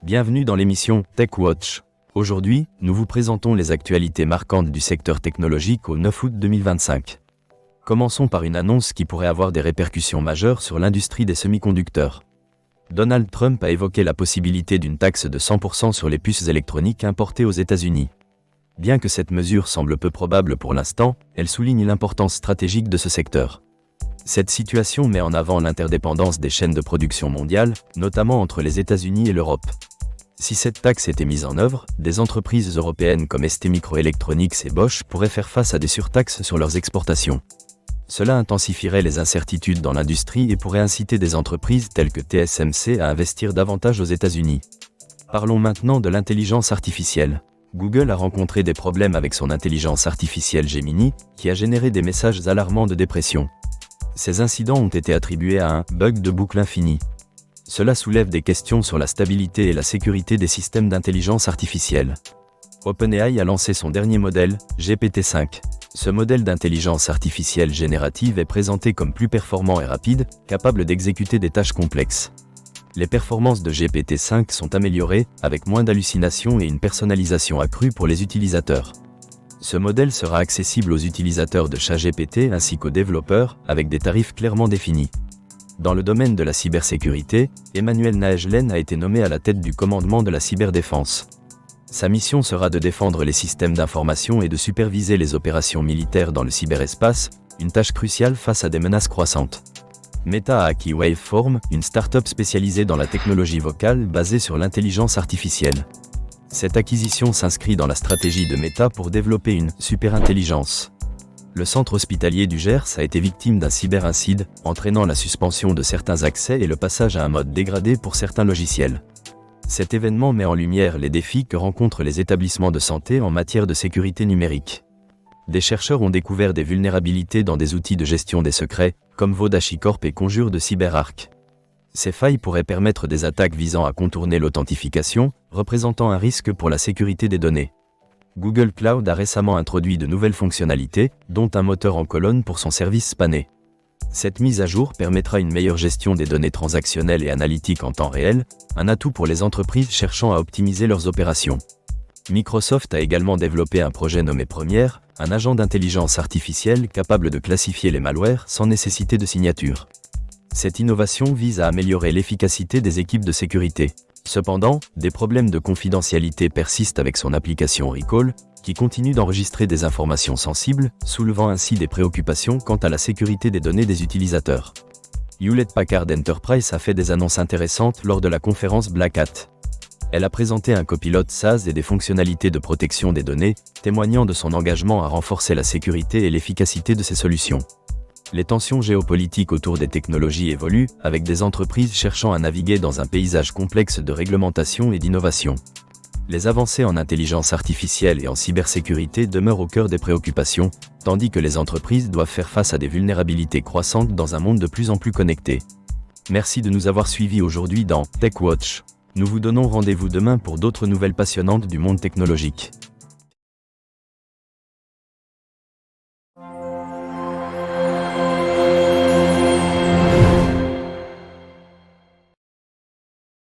Bienvenue dans l'émission Tech Watch. Aujourd'hui, nous vous présentons les actualités marquantes du secteur technologique au 9 août 2025. Commençons par une annonce qui pourrait avoir des répercussions majeures sur l'industrie des semi-conducteurs. Donald Trump a évoqué la possibilité d'une taxe de 100% sur les puces électroniques importées aux États-Unis. Bien que cette mesure semble peu probable pour l'instant, elle souligne l'importance stratégique de ce secteur. Cette situation met en avant l'interdépendance des chaînes de production mondiales, notamment entre les États-Unis et l'Europe. Si cette taxe était mise en œuvre, des entreprises européennes comme ST Microelectronics et Bosch pourraient faire face à des surtaxes sur leurs exportations. Cela intensifierait les incertitudes dans l'industrie et pourrait inciter des entreprises telles que TSMC à investir davantage aux États-Unis. Parlons maintenant de l'intelligence artificielle. Google a rencontré des problèmes avec son intelligence artificielle Gemini, qui a généré des messages alarmants de dépression. Ces incidents ont été attribués à un « bug de boucle infinie ». Cela soulève des questions sur la stabilité et la sécurité des systèmes d'intelligence artificielle. OpenAI a lancé son dernier modèle, GPT-5. Ce modèle d'intelligence artificielle générative est présenté comme plus performant et rapide, capable d'exécuter des tâches complexes. Les performances de GPT-5 sont améliorées, avec moins d'hallucinations et une personnalisation accrue pour les utilisateurs. Ce modèle sera accessible aux utilisateurs de ChatGPT ainsi qu'aux développeurs, avec des tarifs clairement définis. Dans le domaine de la cybersécurité, Emmanuel Naegelen a été nommé à la tête du commandement de la cyberdéfense. Sa mission sera de défendre les systèmes d'information et de superviser les opérations militaires dans le cyberespace, une tâche cruciale face à des menaces croissantes. Meta a acquis Waveform, une start-up spécialisée dans la technologie vocale basée sur l'intelligence artificielle. Cette acquisition s'inscrit dans la stratégie de Meta pour développer une superintelligence. Le centre hospitalier du Gers a été victime d'un cyberincide, entraînant la suspension de certains accès et le passage à un mode dégradé pour certains logiciels. Cet événement met en lumière les défis que rencontrent les établissements de santé en matière de sécurité numérique. Des chercheurs ont découvert des vulnérabilités dans des outils de gestion des secrets, comme VodachiCorp et Conjur de CyberArk. Ces failles pourraient permettre des attaques visant à contourner l'authentification, représentant un risque pour la sécurité des données. Google Cloud a récemment introduit de nouvelles fonctionnalités, dont un moteur en colonne pour son service spanné. Cette mise à jour permettra une meilleure gestion des données transactionnelles et analytiques en temps réel, un atout pour les entreprises cherchant à optimiser leurs opérations. Microsoft a également développé un projet nommé Première, un agent d'intelligence artificielle capable de classifier les malwares sans nécessité de signature. Cette innovation vise à améliorer l'efficacité des équipes de sécurité. Cependant, des problèmes de confidentialité persistent avec son application Recall, qui continue d'enregistrer des informations sensibles, soulevant ainsi des préoccupations quant à la sécurité des données des utilisateurs. Hewlett-Packard Enterprise a fait des annonces intéressantes lors de la conférence Black Hat. Elle a présenté un copilote SaaS et des fonctionnalités de protection des données, témoignant de son engagement à renforcer la sécurité et l'efficacité de ses solutions. Les tensions géopolitiques autour des technologies évoluent, avec des entreprises cherchant à naviguer dans un paysage complexe de réglementation et d'innovation. Les avancées en intelligence artificielle et en cybersécurité demeurent au cœur des préoccupations, tandis que les entreprises doivent faire face à des vulnérabilités croissantes dans un monde de plus en plus connecté. Merci de nous avoir suivis aujourd'hui dans Tech Watch. Nous vous donnons rendez-vous demain pour d'autres nouvelles passionnantes du monde technologique.